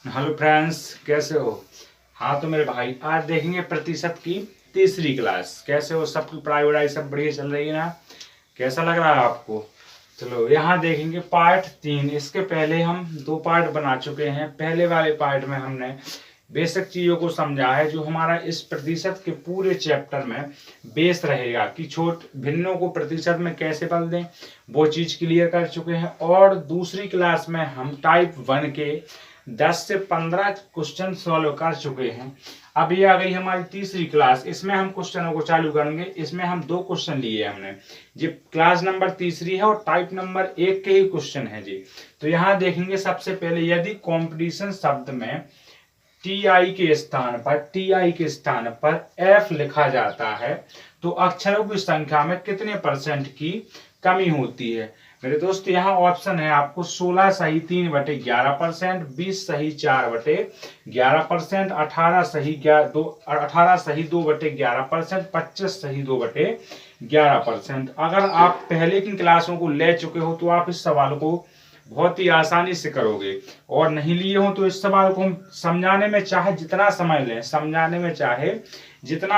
Hello friends, कैसे हो? हाँ तो मेरे भाई, आज देखेंगे प्रतिशत की तीसरी क्लास। कैसे हो? सबकी पढ़ाई वढ़ाई सब बढ़िया चल रही है ना? कैसा लग रहा है आपको? चलो यहाँ देखेंगे पार्ट 3। इसके पहले हम 2 पार्ट बना चुके हैं। पहले वाले पार्ट में हमने बेसिक चीजों को समझा है, जो हमारा इस प्रतिशत के पूरे चैप्टर में बेस रहेगा कि छोट भिन्नों को प्रतिशत में कैसे बदल दें, वो चीज क्लियर कर चुके हैं। और दूसरी क्लास में हम टाइप 1 के 10 से 15 क्वेश्चन सॉल्व कर चुके हैं। अब ये आ गई हमारी तीसरी क्लास। इसमें हम क्वेश्चनों को चालू करेंगे। इसमें हम 2 क्वेश्चन लिए हमने जी। क्लास नंबर तीसरी है और टाइप नंबर 1 के ही क्वेश्चन है जी। तो यहाँ देखेंगे सबसे पहले, यदि कंपटीशन शब्द में टी के स्थान पर एफ लिखा जाता है तो अक्षरों की संख्या में कितने परसेंट की कमी होती है? मेरे दोस्त, यहाँ ऑप्शन है आपको 16 सही 3/11%, 20 सही 4/11%, 18 सही 2/11%, 25 सही 2/11%। अगर आप पहले की क्लासों को ले चुके हो तो आप इस सवाल को बहुत ही आसानी से करोगे, और नहीं लिए हो तो इस सवाल को हम समझाने में चाहे जितना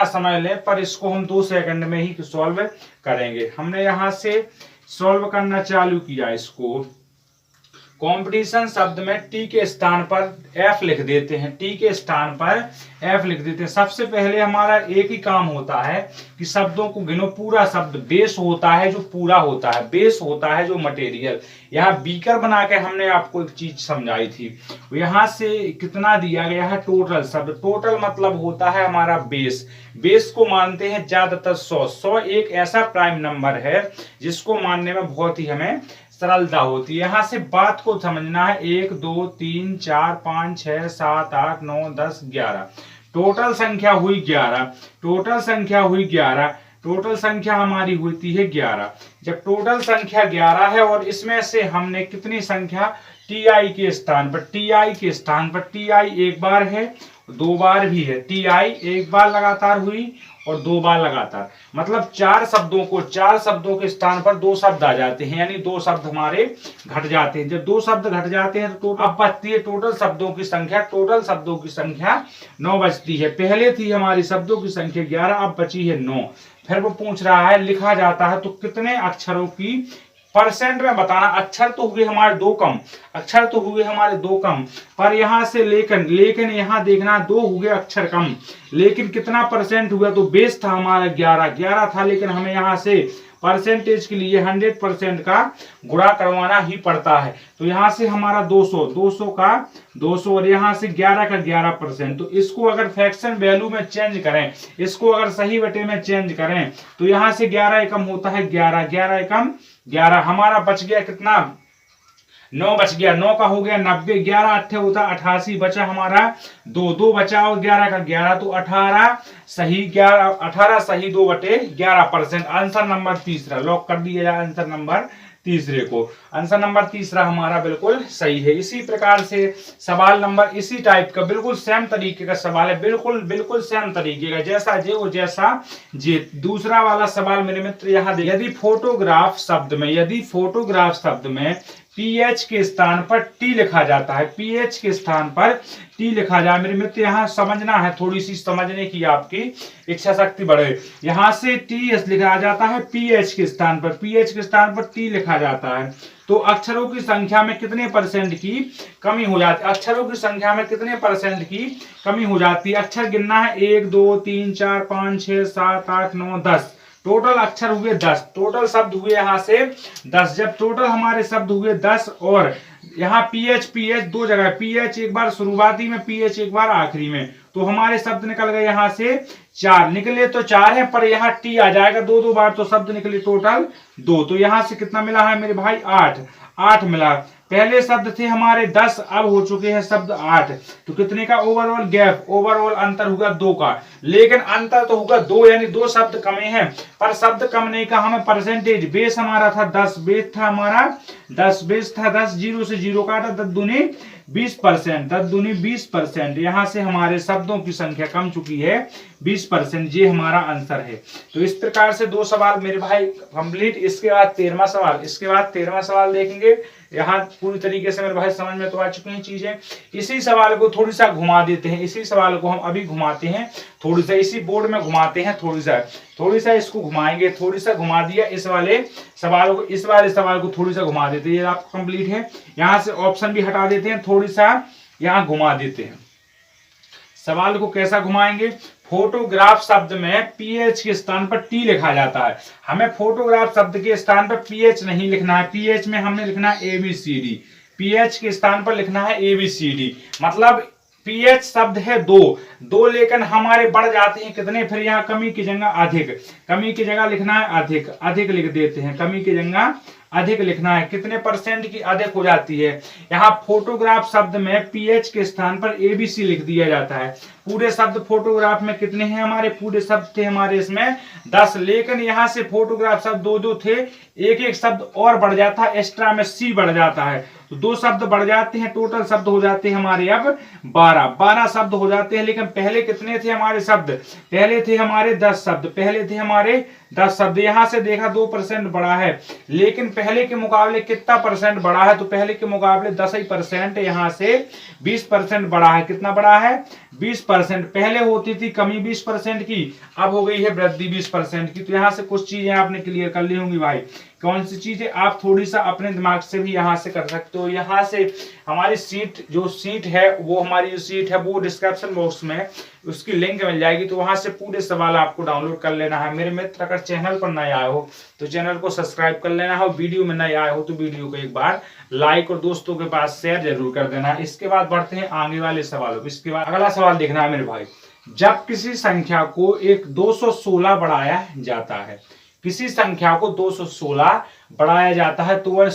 समय लें पर इसको हम 2 सेकंड में ही सॉल्व करेंगे। हमने यहाँ से सॉल्व करना चालू किया। इसको कंपटीशन शब्द में टी के स्थान पर एफ लिख देते हैं। सबसे पहले हमारा एक ही काम होता है कि शब्दों को गिनो। पूरा शब्द बेस होता है जो पूरा होता है, बेस होता है जो मटेरियल। यहाँ बीकर बना के हमने आपको एक चीज समझाई थी। यहाँ से कितना दिया गया है? टोटल शब्द। टोटल मतलब होता है हमारा बेस। बेस को मानते हैं ज्यादातर 100 एक ऐसा प्राइम नंबर है जिसको मानने में बहुत ही हमें सरलता होती है। यहाँ से बात को समझना है। 1 2 3 4 5 6 7 8 9 10 11। टोटल संख्या हुई 11। टोटल संख्या हमारी होती है 11। जब टोटल संख्या 11 है और इसमें से हमने कितनी संख्या टीआई के स्थान पर टीआई एक बार है, 2 बार भी है। टीआई एक बार लगातार हुई और 2 बार लगातार, मतलब 4 शब्दों के स्थान पर 2 शब्द आ जाते हैं, यानी 2 शब्द हमारे घट जाते हैं। जब 2 शब्द घट जाते हैं तो अब बचती है टोटल शब्दों की संख्या 9 बचती है। पहले थी हमारी शब्दों की संख्या 11, अब बची है 9। फिर वो पूछ रहा है लिखा जाता है तो कितने अक्षरों की परसेंट में बताना। अक्षर तो हुए हमारे दो कम, पर यहां से लेकिन यहां देखना 2 हुए अक्षर कम, लेकिन कितना परसेंट हुआ? तो बेस था हमारा 11 था, लेकिन हमें यहां से परसेंटेज के लिए 100% का गुणा करवाना ही पड़ता है। तो यहाँ से हमारा 200 का 200 और यहाँ से 11 का 11%। तो इसको अगर फ्रैक्शन वैल्यू में चेंज करें, इसको अगर सही बटे में चेंज करें तो यहाँ से 11 एकम होता है 11 एकम 11। हमारा बच गया कितना? 9 बच गया। 9 का हो गया 90, 11 अट्ठे होता 88, बचा हमारा 2 बचा और 11 का 11, तो 18 सही 2/11%। आंसर नंबर तीसरा लॉक कर दिया जाए। आंसर नंबर तीसरे को, आंसर नंबर तीसरा हमारा बिल्कुल सही है। इसी प्रकार से सवाल नंबर इसी टाइप का बिल्कुल सेम तरीके का सवाल है, बिल्कुल सेम तरीके का, जैसा जे वो जैसा जे। दूसरा वाला सवाल मेरे मित्र यहाँ देखिए, यदि फोटोग्राफ शब्द में पीएच के स्थान पर टी लिखा जाता है, मेरे मित्र यहाँ समझना है, थोड़ी सी समझने की आपकी इच्छा शक्ति बढ़े। यहाँ से टी लिखा जाता है पीएच के स्थान पर टी लिखा जाता है तो अक्षरों की संख्या में कितने परसेंट की कमी हो जाती है? अक्षर गिनना है 1 2 3 4 5 6 7 8 9 10। टोटल अक्षर हुए 10, टोटल शब्द हुए यहाँ से 10। जब टोटल हमारे शब्द हुए 10 और यहाँ पीएच 2 जगह, पीएच एक बार शुरुआती में, पीएच एक बार आखिरी में, तो हमारे शब्द निकल गए यहाँ से 4 निकले। तो 4 है पर यहाँ टी आ जाएगा 2 बार, तो शब्द निकले टोटल 2। तो यहाँ से कितना मिला है मेरे भाई? 8 मिला। पहले शब्द थे हमारे 10, अब हो चुके हैं शब्द 8। तो कितने का ओवरऑल अंतर हुआ 2 का, लेकिन अंतर तो होगा 2, यानी 2 शब्द कमे हैं, पर शब्द कम नहीं का हमें परसेंटेज। बेस हमारा था 10, बेस था 10, 0 से 0 काटा 10 दूनी 20%, 10 दूनी 20%। यहाँ से हमारे शब्दों की संख्या कम चुकी है 20%। ये हमारा आंसर है। तो इस प्रकार से 2 सवाल मेरे भाई कंप्लीट। इसके बाद 13वां सवाल, इसके बाद 13वां सवाल देखेंगे। यहाँ पूरी तरीके से मेरे भाई समझ में तो आ चुकी हैं चीजें। इसी सवाल को थोड़ी सा घुमा देते हैं, इसी सवाल को हम अभी घुमाते हैं थोड़ी सा, इसी बोर्ड में घुमाते हैं थोड़ी सा इसको घुमाएंगे। थोड़ी सा घुमा दिया इस वाले सवाल को, इस वाले सवाल को थोड़ी सा घुमा देते हैं। ये आपका कंप्लीट है। यहाँ से ऑप्शन भी हटा देते हैं, थोड़ी सा यहाँ घुमा देते हैं। सवाल को कैसा घुमाएंगे? फोटोग्राफ शब्द में पीएच के स्थान पर टी लिखा जाता है। हमें फोटोग्राफ शब्द के स्थान पर पीएच नहीं लिखना है, पीएच में हमने लिखना है एबीसीडी। पीएच के स्थान पर लिखना है एबीसीडी। मतलब पीएच शब्द है दो लेकिन हमारे बढ़ जाते हैं कितने, फिर यहाँ कमी की जगह अधिक, कमी की जगह लिखना है अधिक लिख देते हैं, कमी की जगह अधिक लिखना है। कितने परसेंट की अधिक हो जाती है? यहाँ फोटोग्राफ शब्द में पीएच के स्थान पर एबीसी लिख दिया जाता है। पूरे शब्द फोटोग्राफ में कितने हैं हमारे? पूरे शब्द थे हमारे इसमें 10, लेकिन यहाँ से फोटोग्राफ शब्द दो थे, एक शब्द और बढ़ जाता है, एक्स्ट्रा में सी बढ़ जाता है, तो 2 शब्द बढ़ जाते हैं। टोटल शब्द हो जाते हैं हमारे अब 12 शब्द हो जाते हैं। लेकिन पहले कितने थे हमारे शब्द? पहले थे हमारे 10 शब्द, पहले थे हमारे 10 शब्द। यहाँ से देखा 2% बढ़ा है, लेकिन पहले के मुकाबले कितना परसेंट बढ़ा है? तो पहले के मुकाबले 10%, यहाँ से 20% बढ़ा है। कितना बढ़ा है? 20%। पहले होती थी कमी 20% की, अब हो गई है वृद्धि 20% की। तो यहाँ से कुछ चीजें आपने क्लियर कर ली होंगी भाई। कौन सी चीजें? आप थोड़ी सा अपने दिमाग से भी यहाँ से कर सकते हो। यहाँ से हमारी सीट है वो, हमारी जो सीट है वो डिस्क्रिप्शन बॉक्स में उसकी लिंक मिल जाएगी, तो वहां से पूरे सवाल आपको डाउनलोड कर लेना है। मेरे मित्र अगर चैनल पर नए आए हो तो चैनल को सब्सक्राइब कर लेना है, वीडियो में नए आए हो तो वीडियो को एक बार लाइक और दोस्तों के पास शेयर जरूर कर देना है। इसके बाद बढ़ते हैं आगे वाले सवालों। इसके बाद अगला सवाल देखना है मेरे भाई। जब किसी संख्या को एक 216 बढ़ाया जाता है, किसी संख्या को 216 बढ़ाया जाता है, तो वह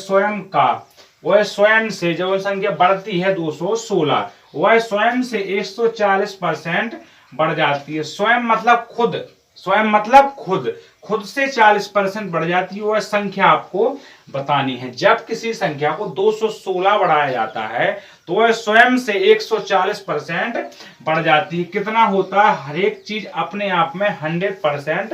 स्वयं से जब संख्या बढ़ती है 216, वह स्वयं से 140% बढ़ जाती है। स्वयं मतलब खुद से 40% बढ़ जाती है। वह संख्या आपको बतानी है। जब किसी संख्या को 216 बढ़ाया जाता है तो वह स्वयं से 140% बढ़ जाती है। कितना होता है? हर एक चीज अपने आप में 100%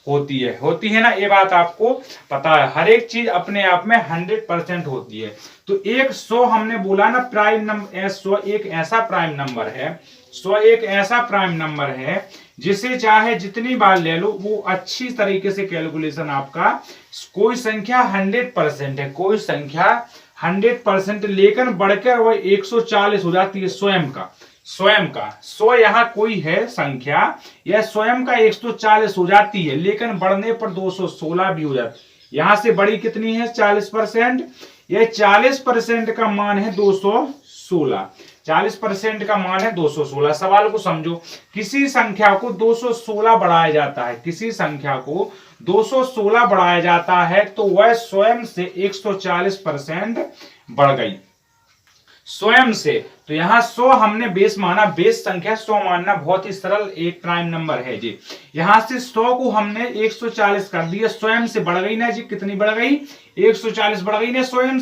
होती है ना, ये बात आपको पता है। हर एक चीज अपने आप में 100% होती है। तो 100 हमने बोला ना प्राइम नंबर, 100 एक ऐसा प्राइम नंबर है, 100 एक ऐसा प्राइम नंबर है जिसे चाहे जितनी बार ले लो वो अच्छी तरीके से कैलकुलेशन आपका, कोई संख्या 100% है, कोई संख्या 100% लेकिन बढ़कर वह 140 हो जाती है। स्वयं का 100 यहाँ कोई है संख्या, यह स्वयं का 140 हो जाती है, लेकिन बढ़ने पर 216 भी हो जाती है। यहाँ से बड़ी कितनी है? 40%। यह 40% का मान है 216, 40% का मान है 216। सवाल को समझो। किसी संख्या को 216 बढ़ाया जाता है, किसी संख्या को 216 बढ़ाया जाता है तो वह स्वयं से 140% बढ़ गई, स्वयं से। तो यहाँ 100 हमने बेस माना, बेस संख्या 100 मानना बहुत ही सरल एक प्राइम नंबर है जी। यहाँ से 100 को हमने 140 कर दिया, स्वयं से बढ़ गई ना जी। कितनी बढ़ गई? 140 बढ़ गई ना स्वयं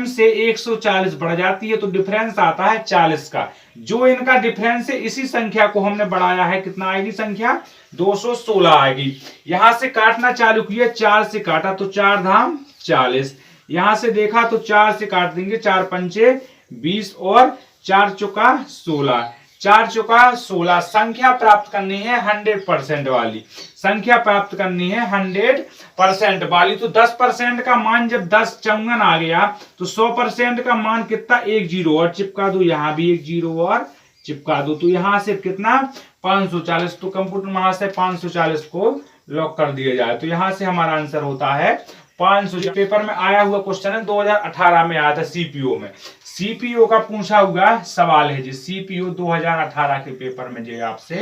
से 140 बढ़ जाती है, तो डिफरेंस आता है 40 का। जो इनका डिफरेंस है इसी संख्या को हमने बढ़ाया है। कितना आएगी संख्या? 216 आएगी। यहां से काटना चालू किया, 4 से काटा तो 4 धाम 40, यहां से देखा तो 4 से काट देंगे, 4 पंचे 20 और 4 चौका 16, 4 चौका 16। संख्या प्राप्त करनी है 100% वाली, संख्या प्राप्त करनी है 100% वाली। तो 10% का मान जब 10 चौगन आ गया तो 100% का मान कितना? 1 0 और चिपका दो, यहाँ भी 1 0 और चिपका दो, तो यहाँ से कितना? 540। तो कंप्यूटर वहां से 540 को लॉक कर दिया जाए, तो यहाँ से हमारा आंसर होता है 500। पेपर में आया हुआ क्वेश्चन है, 2018 में आया था सीपीओ में, सीपीओ का पूछा हुआ सवाल है जी। सीपीओ 2018 के पेपर में जो आपसे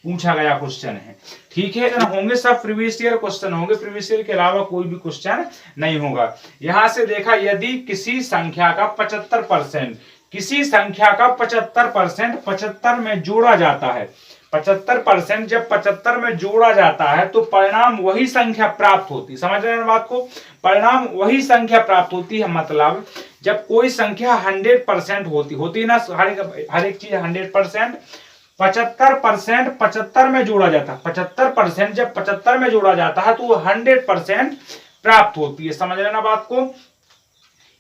पूछा गया क्वेश्चन है, ठीक है। होंगे सब प्रीवियस ईयर क्वेश्चन होंगे, प्रीवियस ईयर के अलावा कोई भी क्वेश्चन नहीं होगा। यहां से देखा, यदि किसी संख्या का 75%, किसी संख्या का 75% 75 में जोड़ा जाता है, 75% जब 75 में जोड़ा जाता है तो परिणाम वही संख्या प्राप्त होती है। समझ रहे हैं बात को? परिणाम वही संख्या प्राप्त होती है, मतलब जब कोई संख्या 100% होती है ना, हर एक चीज 100%, 75% 75 में जोड़ा जाता है, 75% जब 75 में जोड़ा जाता है तो वो 100% प्राप्त होती है। समझ रहे ना बात को?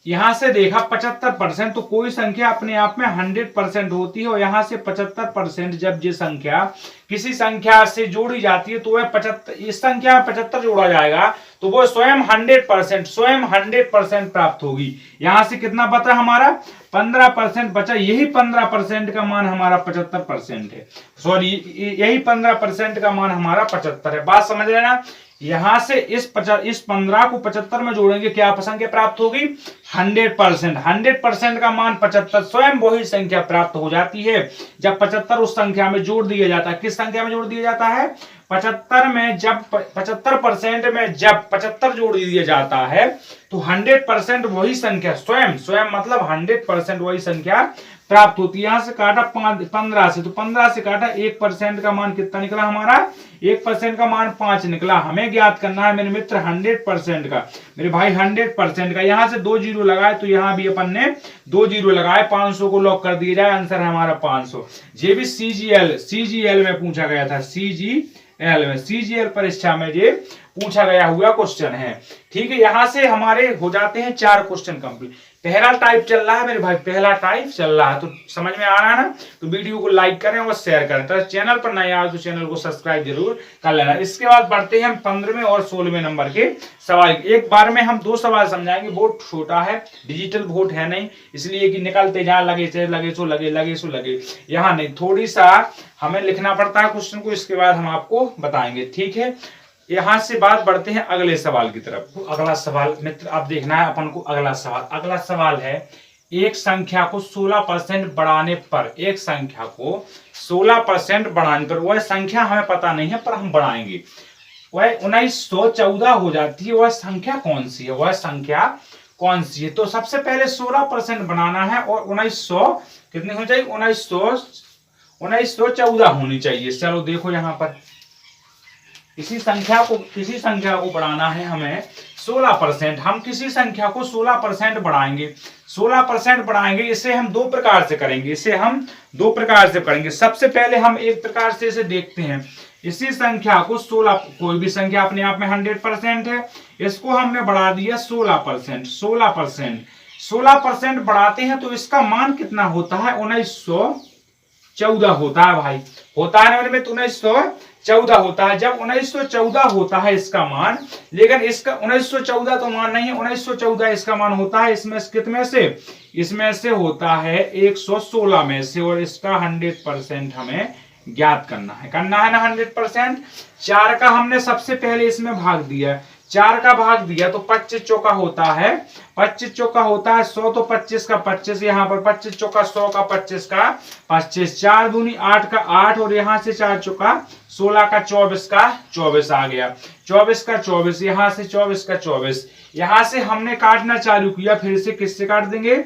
यहां से देखा 75%, तो कोई संख्या अपने आप में 100% होती है, और यहां से 75% जब ये संख्या किसी संख्या से जोड़ी जाती है तो वह 75, इस संख्या में 75 जोड़ा जाएगा तो वो स्वयं 100% प्राप्त होगी। यहां से कितना बचा हमारा? 15% बचा। यही 15% का मान हमारा 75% है, सॉरी यही 15% का मान हमारा 75 है। बात समझ रहे ना? यहां से इस 15 को 75 में जोड़ेंगे, क्या संख्या प्राप्त होगी? 100%। 100% का मान 75, स्वयं वही संख्या प्राप्त हो जाती है जब 75 उस संख्या में जोड़ दिया जाता है। किस संख्या में जोड़ दिया जाता है? 75 में जब 75% में जब 75 जोड़ दिया जाता है तो 100% वही संख्या स्वयं मतलब 100% वही संख्या प्राप्त होती है। यहां से काटा 15 से, तो 15 से काटा 1% का मान कितना निकला हमारा? 1% का मान 5 निकला। हमें ज्ञात करना है मेरे मित्र 100% का, मेरे भाई 100% का। यहां से 2 जीरो लगाए तो यहां भी अपन ने 2 जीरो लगाए, 500 को लॉक कर दिया जाए, आंसर है हमारा 500। ये भी सीजीएल में पूछा गया था, सीजीएल परीक्षा में ये पूछा गया हुआ क्वेश्चन है। ठीक है, यहां से हमारे हो जाते हैं 4 क्वेश्चन कंप्लीट। पहला टाइप चल रहा है मेरे भाई, पहला टाइप चल रहा है, तो समझ में आ रहा है ना? तो वीडियो को लाइक करें और शेयर करें। तो चैनल पर नए आए तो चैनल को सब्सक्राइब जरूर कर लेना। इसके बाद बढ़ते हैं हम 15वें और 16वें नंबर के सवाल। एक बार में हम 2 सवाल समझाएंगे। बोर्ड छोटा है, डिजिटल बोर्ड है नहीं, इसलिए कि निकलते जहां लगे। यहाँ नहीं, थोड़ी सा हमें लिखना पड़ता है क्वेश्चन को, इसके बाद हम आपको बताएंगे। ठीक है, यहां से बात बढ़ते हैं अगले सवाल की तरफ। तो अगला सवाल मित्र अब देखना है अपन को। अगला सवाल है, एक संख्या को 16% बढ़ाने पर, एक संख्या को 16% बढ़ाने पर, वह संख्या हमें पता नहीं है पर हम बढ़ाएंगे, वह 1914 हो जाती है। वह संख्या कौन सी है? वह संख्या कौन सी है? तो सबसे पहले 16% बनाना है और 1900 कितनी हो जाएगी? 1914 होनी चाहिए। चलो देखो यहाँ पर किसी संख्या को बढ़ाना है हमें 16%। हम किसी संख्या को 16% बढ़ाएंगे, 16% बढ़ाएंगे। इसे हम 2 प्रकार से करेंगे, सबसे पहले हम एक प्रकार से इसे देखते हैं। इसी संख्या को 16, कोई भी संख्या अपने आप में 100% है, इसको हमने बढ़ा दिया 16%। 16% बढ़ाते हैं तो इसका मान कितना होता है? 1914 होता है भाई, होता है ना मेरे में? तो 1914 होता है। जब 1914 होता है इसका मान, लेकिन इसका 1914 तो मान नहीं है, 1914 इसका मान होता है इसमें कितने से? इसमें से होता है 116 में से, और इसका 100% हमें ज्ञात करना है ना 100%। 4 का हमने सबसे पहले इसमें भाग दिया, 4 का भाग दिया तो 25 चौका होता है, 25 चौका होता है 100, तो 25 का 25, यहाँ पर 25 चौका 100 का 25 का 25, 4 दूनी 8 का 8, और यहाँ से 4 चौका 16 का 24 का 24 आ गया, 24 का 24, यहाँ से 24 का 24। यहाँ से हमने काटना चालू किया, फिर से किससे काट देंगे?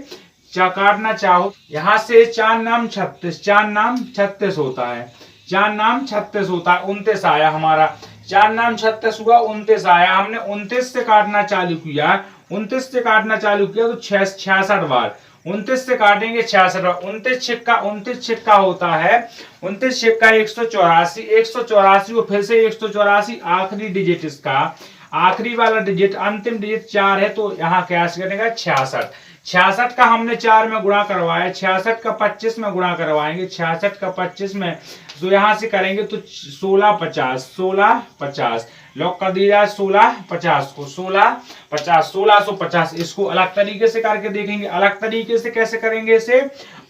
काटना चाहो, यहाँ से 4 नाम 36, 4 नाम 36 होता है, 4 नाम 36 होता है, 29 आया हमारा। 4 नाम 36 हुआ, 29 आया। हमने 29 से काटना चालू किया, 29 से काटना चालू किया तो 66 बार, 29 से काटेंगे 66 बार। 29 छिक्का होता है, 29 छिक्का 184, 184 को फिर से 184, आखिरी डिजिट इसका, आखिरी वाला डिजिट, अंतिम डिजिट 4 है, तो यहाँ क्या करेगा? 66। 66 का हमने 4 में गुणा करवाया, 66 का 25 में गुणा करवाएंगे, 66 का 25 में, तो यहां से करेंगे तो 1650 लॉक कर दिया जाए। 1650 को 1650 इसको अलग तरीके से करके देखेंगे। अलग तरीके से कैसे करेंगे इसे?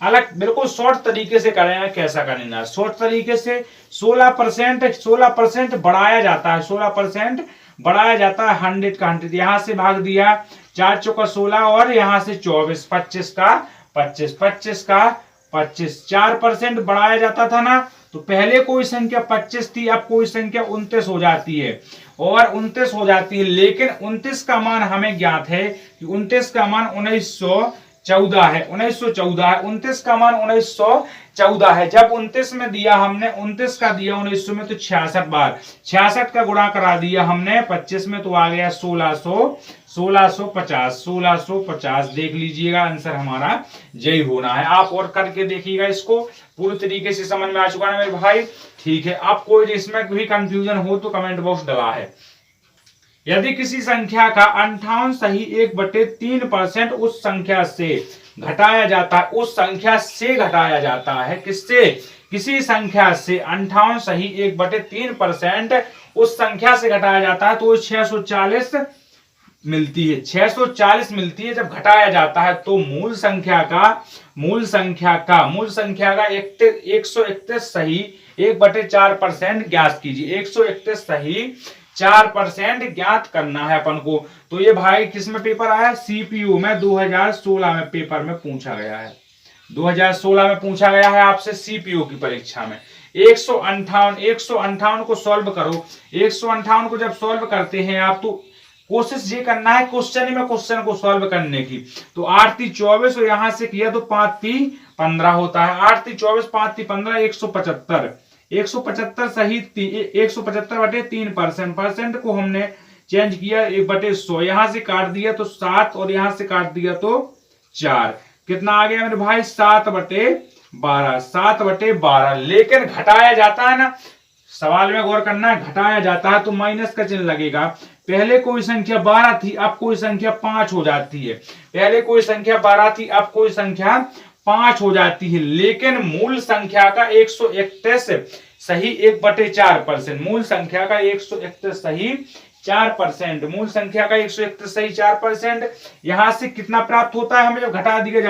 अलग बिल्कुल शॉर्ट तरीके से करेंगे। कैसा करेंगे? शॉर्ट तरीके से 16% बढ़ाया जाता है, 16% बढ़ाया जाता है 100 का 100। यहां से भाग दिया, 4 चौका 16 और यहाँ से 24, 25 का 25, 25 का 25, 4% बढ़ाया जाता था ना। तो पहले कोई संख्या 25 थी, अब कोई संख्या 29 हो जाती है, और 29 हो जाती है, लेकिन 29 का मान हमें ज्ञात है कि 29 का मान 14 है, 1914 है। 29 का मान 1914 है। जब 29 में दिया हमने, 29 का दिया 1900 में तो 66 बार, 66 का गुणा करा दिया हमने 25 में तो आ गया 1650। देख लीजिएगा आंसर हमारा यही होना है। आप और करके देखिएगा, इसको पूरी तरीके से समझ में आ चुका है मेरे भाई। ठीक है, अब कोई इसमें भी कंफ्यूजन हो तो कमेंट बॉक्स डला है। यदि किसी संख्या का 58 सही 1/3% उस संख्या से घटाया जाता है, उस संख्या से घटाया जाता है, किससे? किसी संख्या से 58 सही 1/3% उस संख्या से घटाया जाता है तो वो 640 मिलती है। 640 मिलती है जब घटाया जाता है। तो मूल संख्या का 131 सही 1/4% ज्ञात कीजिए। 131 सही 4% ज्ञात करना है अपन को। तो ये भाई किसमें पेपर आया? सीपीयू में 2016 में पेपर में पूछा गया है। 2016 में पूछा गया है आपसे सीपीयू की परीक्षा में। 158 को सॉल्व करो। 158 को जब सॉल्व करते हैं आप तो कोशिश ये करना है क्वेश्चन को सॉल्व करने की। तो 8 3 24 और यहां से किया तो 5 3 15 होता है। 8 3 24 5 3 15 175। 175 सही 175/3% को हमने चेंज किया 1/100। यहां से काट दिया तो 7 और यहां से काट दिया तो 4। कितना आ गया मेरे भाई? 7/12। 7/12। लेकिन घटाया जाता है ना, सवाल में गौर करना है, घटाया जाता है तो माइनस का चिन्ह लगेगा। पहले कोई संख्या 12 थी, अब कोई संख्या 5 हो जाती है। पहले कोई संख्या 12 थी, अब कोई संख्या 5 हो जाती है। लेकिन मूल संख्या का 131 सही 1/4%। मूल संख्या का 131 सही 4%। मूल संख्या का 131 सही 4%। यहां से कितना प्राप्त होता है हमें? जब घटा दिया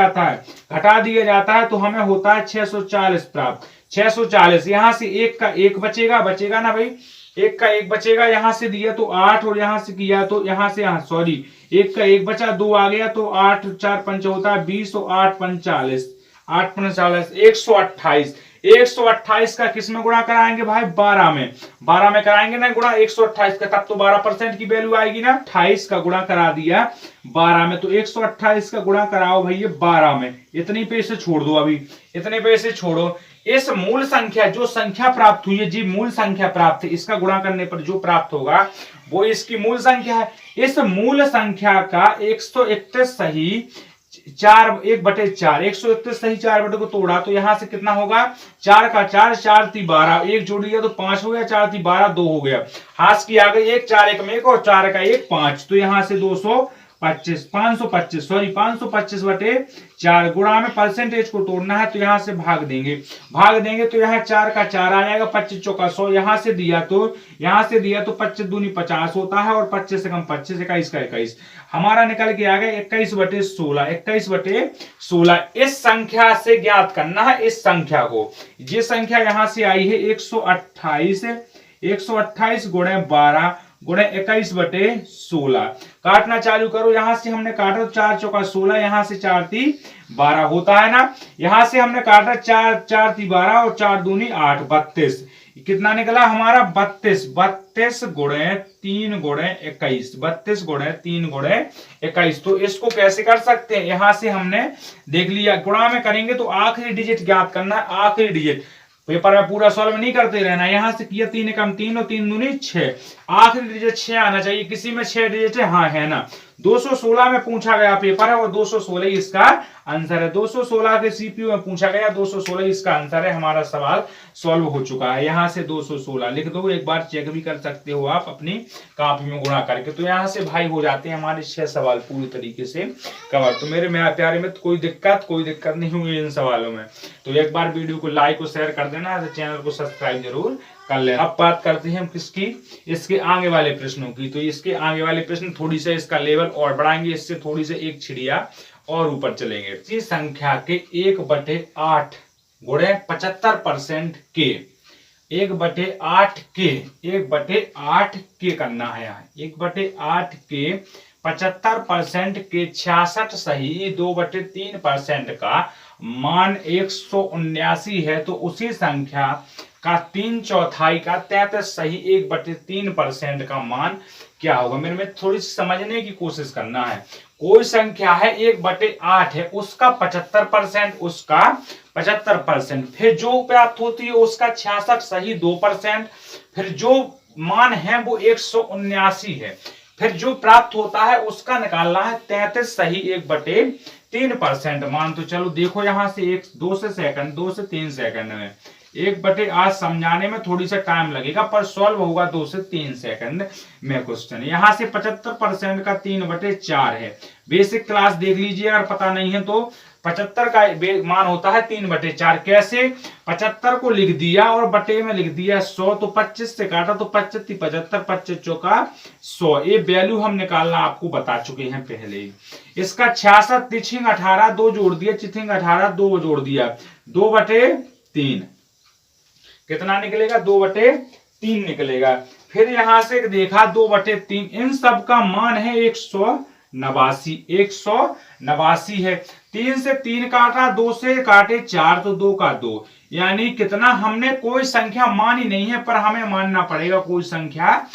जाता है तो हमें होता है 640 प्राप्त। 640। यहां से 1 का 1 बचेगा ना भाई, 1 का 1 बचेगा। यहां से दिया तो 8 और यहां से किया तो यहां से 1 का 1 बचा, 2 आ गया तो 8 4 5 होता है 20 और 8 5 40। 8 5 40 128। 128 का किस में गुणा कराएंगे भाई? 12 में। 12 में कराएंगे ना गुणा 128 का, तब तो 12% की वैल्यू आएगी ना। 28 का गुणा करा दिया 12 में, तो 128 का गुणा कराओ भैया 12 में। इतनी पे से छोड़ दो, अभी इतने पे से छोड़ो। इस मूल संख्या, जो संख्या प्राप्त हुई है जी, मूल संख्या प्राप्त है, इसका गुणा करने पर जो प्राप्त होगा वो इसकी मूल संख्या है। इस मूल संख्या का 131 सही 1/4। 131 सही 4 को तोड़ा तो यहां से कितना होगा? 4 का 4 4 3 12। 1 जोड़ दिया तो 5 हो गया। 4 3 12 2 हो गया। हाथ की आ गई 1 4 1 में 1 और 4 का 1 5। तो यहां से 525/4 गुणा में परसेंटेज को तोड़ना है तो यहां से भाग देंगे तो यहाँ 4 का 4 आ जाएगा। 25 चौका 100। यहां से दिया तो 25 दूनी 50 होता है और 25 से कम 25, 21 का 21 हमारा निकल के आ गया 21/16। 21/16 इस संख्या से ज्ञात करना है। इस संख्या को, ये संख्या यहां से आई है 128 गुणे 12 गुणे 21/16। काटना चालू करो। यहां से हमने काटा 4 चौका 16, यहां से 4 3 12 होता है ना। यहां से हमने काटा 4 4 3 12 और 4 दूनी 8 32। कितना निकला हमारा? 32। 32 गुणे 3 गुणे 21। 32 गुणे 3 गुणे 21। तो इसको कैसे कर सकते हैं? यहां से हमने देख लिया, गुणा में करेंगे तो आखिरी डिजिट ज्ञात करना है। आखिरी डिजिट पेपर में पूरा सॉल्व नहीं करते रहना। यहां से किया 3 कम 3 और 3 दूनी 6। आखिरी डिजिट 6 आना चाहिए। किसी में 6 डिजिट है? हाँ है ना। 216 में पूछा गया पेपर है और 216 इसका आंसर है। 216 के सीपीयू में पूछा गया, 216 इसका आंसर है। हमारा सवाल सॉल्व हो चुका है। यहां से 216 लिख दो, एक बार चेक भी कर सकते हो आप अपनी कॉपी में गुणा करके। तो यहां से भाई हो जाते हैं हमारे 6 सवाल पूरी तरीके से कवर। तो मेरे प्यारे में कोई दिक्कत नहीं हुई इन सवालों में। तो एक बार वीडियो को लाइक और शेयर कर देना, चैनल को सब्सक्राइब जरूर कर लेना। अब बात करते हैं हम किसकी? इसके आगे वाले प्रश्नों की। तो इसके आगे वाले प्रश्न थोड़ी सा इसका लेवल और बढ़ाएंगे, इससे थोड़ी से एक चिड़िया और ऊपर चलेंगे। इस संख्या के 1/8 गुणे 75% के 1/8 के करना है। 1/8 के 75% के 66 सही 2/3% का मान 179 है। तो उसी संख्या का 3/4 का 33 सही 1/3% का मान क्या होगा? मेरे में थोड़ी समझने की कोशिश करना है। कोई संख्या है 1/8 है, उसका 75%, उसका 75%। फिर जो प्राप्त होती है उसका 66 सही 2%। फिर जो मान है वो 179 है। फिर जो प्राप्त होता है उसका निकालना है 33 सही 1/3%। मान तो चलो देखो यहां से 2 से 3 सेकंड में 1/8 समझाने में थोड़ी सा टाइम लगेगा, पर सॉल्व होगा 2 से 3 सेकंड में क्वेश्चन। यहां से 75% का 3/4 है। बेसिक क्लास देख लीजिए, अगर पता नहीं है तो 75 का मान होता है 3/4। कैसे? 75 को लिख दिया और बटे में लिख दिया 100, तो 25 से काटा तो 25 75, 25 चौका 100। ये वैल्यू हम निकालना आपको बता चुके हैं पहले ही। इसका 66 तिछिंग 18 2 जोड़ दिया, चिथिंग 18 2 जोड़ दिया, 2/3 कितना निकलेगा? 2/3 निकलेगा। फिर यहां से देखा 2/3, इन सब का मान है 189, 189 है। 3 से 3 काटा, 2 से काटे 4 तो 2 का 2, यानी कितना? हमने कोई संख्या मानी नहीं है, पर हमें मानना पड़ेगा कोई संख्या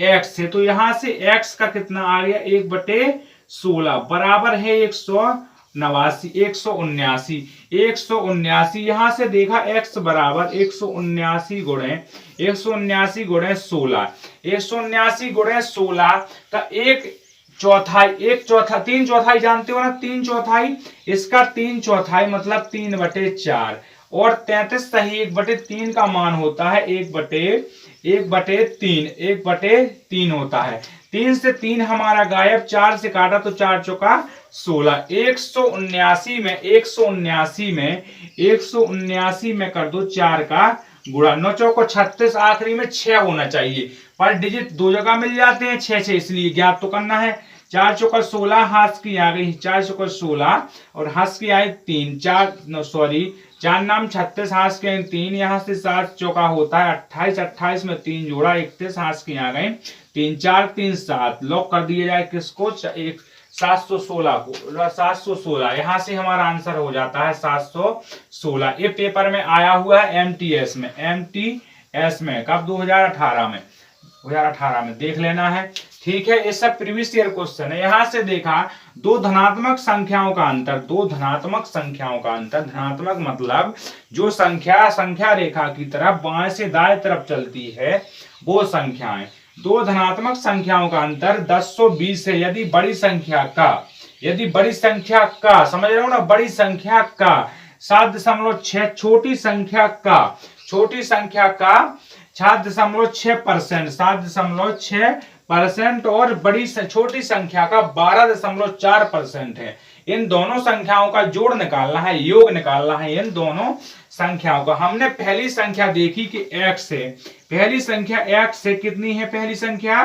x है। तो यहां से x का कितना आ गया? 1/16 बराबर है 189, 179। यहां से देखा x बराबर 179 गुणे 179 गुणे 16, 179 गुणे 16 का 1/4, 3/4 जानते हो ना? 3/4, इसका 3/4 मतलब 3/4। और 33 सही 1/3 का मान होता है 1/3 होता है। 3 से 3 हमारा गायब, 4 से काटा तो 4 चौका 16। 179 में कर दो 4 का गुणा, 9 चौको 36, आखिरी में 6 होना चाहिए, पर डिजिट 2 जगह मिल जाते हैं 6 6, इसलिए ज्ञात तो करना है। 4 चौका 16, हाथ की आ गई 4 चौका 16 और हाथ की आई 3, 4 नाम 36, हाथ की आई 3, यहाँ से 7 चौका होता है 28, 28 में 3 जोड़ा 31, हाथ की आ गए 3 4 3 7। लॉक कर दिया जाए किसको? 716 को, 716। यहां से हमारा आंसर हो जाता है 716। ये पेपर में आया हुआ है एमटीएस में कब? 2018 में, 2018 में देख लेना है। ठीक है, ये सब प्रीवियस ईयर क्वेश्चन है। यहां से देखा दो धनात्मक संख्याओं का अंतर, दो धनात्मक संख्याओं का अंतर। धनात्मक मतलब जो संख्या रेखा की तरफ बाएं से दाएं तरफ चलती है वो संख्याएं। दो धनात्मक संख्याओं का अंतर 1020 है। यदि बड़ी संख्या का समझ रहे हो ना, बड़ी संख्या का 7.6, छोटी संख्या का 7.6%, 7.6% और छोटी संख्या का 12.4% है। इन दोनों संख्याओं का जोड़ निकालना है, योग निकालना है इन दोनों संख्याओं का। हमने पहली संख्या देखी कि x है, पहली संख्या x है। कितनी है पहली संख्या?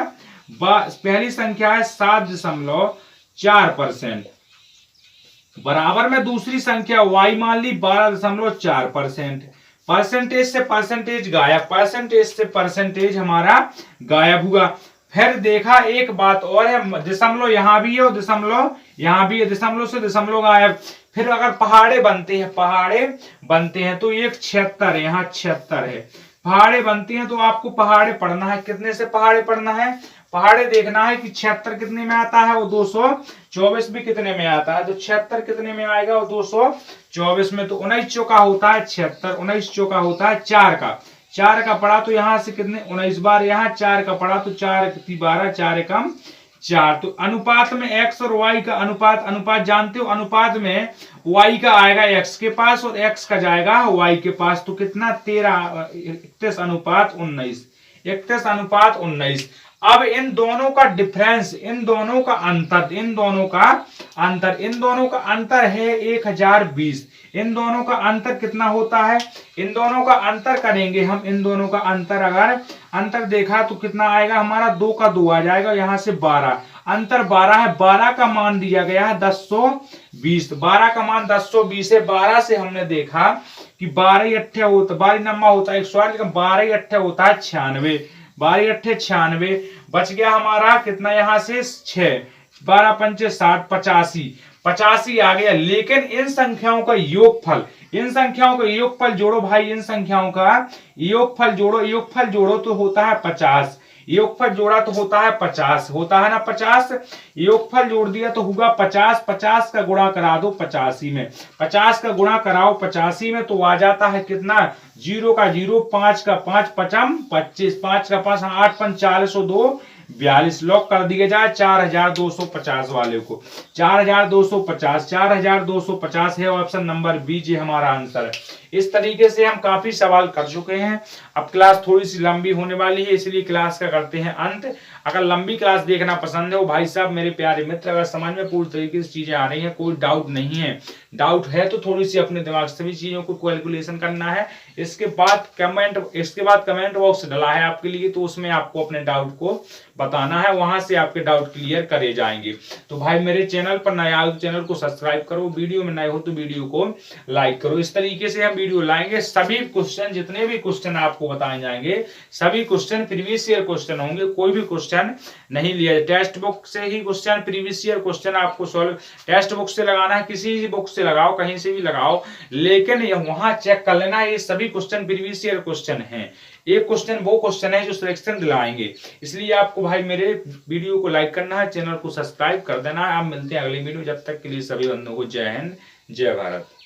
पहली संख्या है 7.4%। बराबर में दूसरी संख्या y मान ली 12.4%। परसेंटेज से परसेंटेज गायब, परसेंटेज से परसेंटेज हमारा गायब हुआ। फिर देखा एक बात और है, दशमलव यहां भी है और दशमलव यहां भी है, दशमलव से दशमलव गायब। फिर अगर पहाड़े बनते हैं तो एक 76 है, यहाँ 76 है। पहाड़े बनती हैं तो आपको पहाड़े पढ़ना है। कितने से पहाड़े पढ़ना है? पहाड़े देखना है कि 76 कितने में आता है, वो 224 भी कितने में आता है। तो 76 कितने में आएगा? वो 224 में। तो 19 चौका होता है 76, 19 चौका होता है 4 का पड़ा तो यहाँ से कितने 19 बार, यहाँ 4 का पड़ा तो 4 12, 4 एकम 4। तो अनुपात में x और y का अनुपात जानते हो, अनुपात में y का आएगा x के पास और x का जाएगा y के पास। तो कितना 31:19, 31:19। अब इन दोनों का डिफरेंस, इन दोनों का अंतर है 1020। इन दोनों का अंतर कितना होता है? इन दोनों का अंतर करेंगे हम, इन दोनों का अंतर अगर अंतर देखा तो कितना आएगा हमारा? 2 का 2 आ जाएगा, यहाँ से 12, अंतर 12 है। 12 का मान दिया गया है 1020, 12 का मान 1020 है। 12 से हमने देखा कि 12 होता, 12 नंबर होता है 108, लेकिन 12 होता है 96, 12 96 बच गया हमारा कितना? यहाँ से 6, 12 पंचे 60, 85 आ गया। लेकिन इन संख्याओं का योगफल, जोड़ो भाई, इन संख्याओं का योगफल जोड़ो तो होता है 50। योगफल जोड़ा तो होता है 50, होता है ना 50, योगफल जोड़ दिया तो होगा 50, 50 का गुणा करा दो 85 में, 50 का गुणा कराओ 85 में तो आ जाता है कितना, 0 का 0, 5 का 5, पचम 25, 5 का 5, 8 5 402 42, लॉक कर दिया जाए 4250 वाले को, 4250, 4250 है ऑप्शन नंबर बी जी हमारा आंसर है। इस तरीके से हम काफी सवाल कर चुके हैं। अब क्लास थोड़ी सी लंबी होने वाली है, इसलिए क्लास का करते हैं अंत। अगर लंबी क्लास देखना पसंद है वो भाई साहब मेरे प्यारे मित्र, अगर समझ में पूरी तरीके से चीजें आ रही हैं, कोई डाउट नहीं है, डाउट है तो थोड़ी सी अपने दिमाग से भी चीजों को कैलकुलेशन करना है। इसके बाद कमेंट बॉक्स डला है आपके लिए, तो उसमें आपको अपने डाउट को बताना है, वहां से आपके डाउट क्लियर करे जाएंगे। तो भाई मेरे चैनल पर नया हो तो चैनल को सब्सक्राइब करो, वीडियो में नए हो तो वीडियो को लाइक करो। इस तरीके से हम वीडियो लाएंगे, सभी क्वेश्चन जितने भी क्वेश्चन आपको बताए जाएंगे सभी क्वेश्चन प्रीवियस ईयर क्वेश्चन होंगे, कोई भी क्वेश्चन नहीं लिया, टेक्स्ट बुक से ही क्वेश्चन, प्रीवियस ईयर क्वेश्चन आपको सॉल्व टेक्स्ट बुक से लगाना है, किसी भी बुक से लगाओ, कहीं से भी लगाओ, लेकिन वहां चेक कर लेना ये सभी क्वेश्चन प्रीवियस ईयर क्वेश्चन हैं। एक क्वेश्चन वो क्वेश्चन है जो सिलेक्शन दिलाएंगे, इसलिए आपको भाई मेरे वीडियो को लाइक करना है, चैनल को सब्सक्राइब कर देना है। आप मिलते हैं अगली वीडियो, जब तक के लिए सभी बंधुओं को जय हिंद, जय भारत।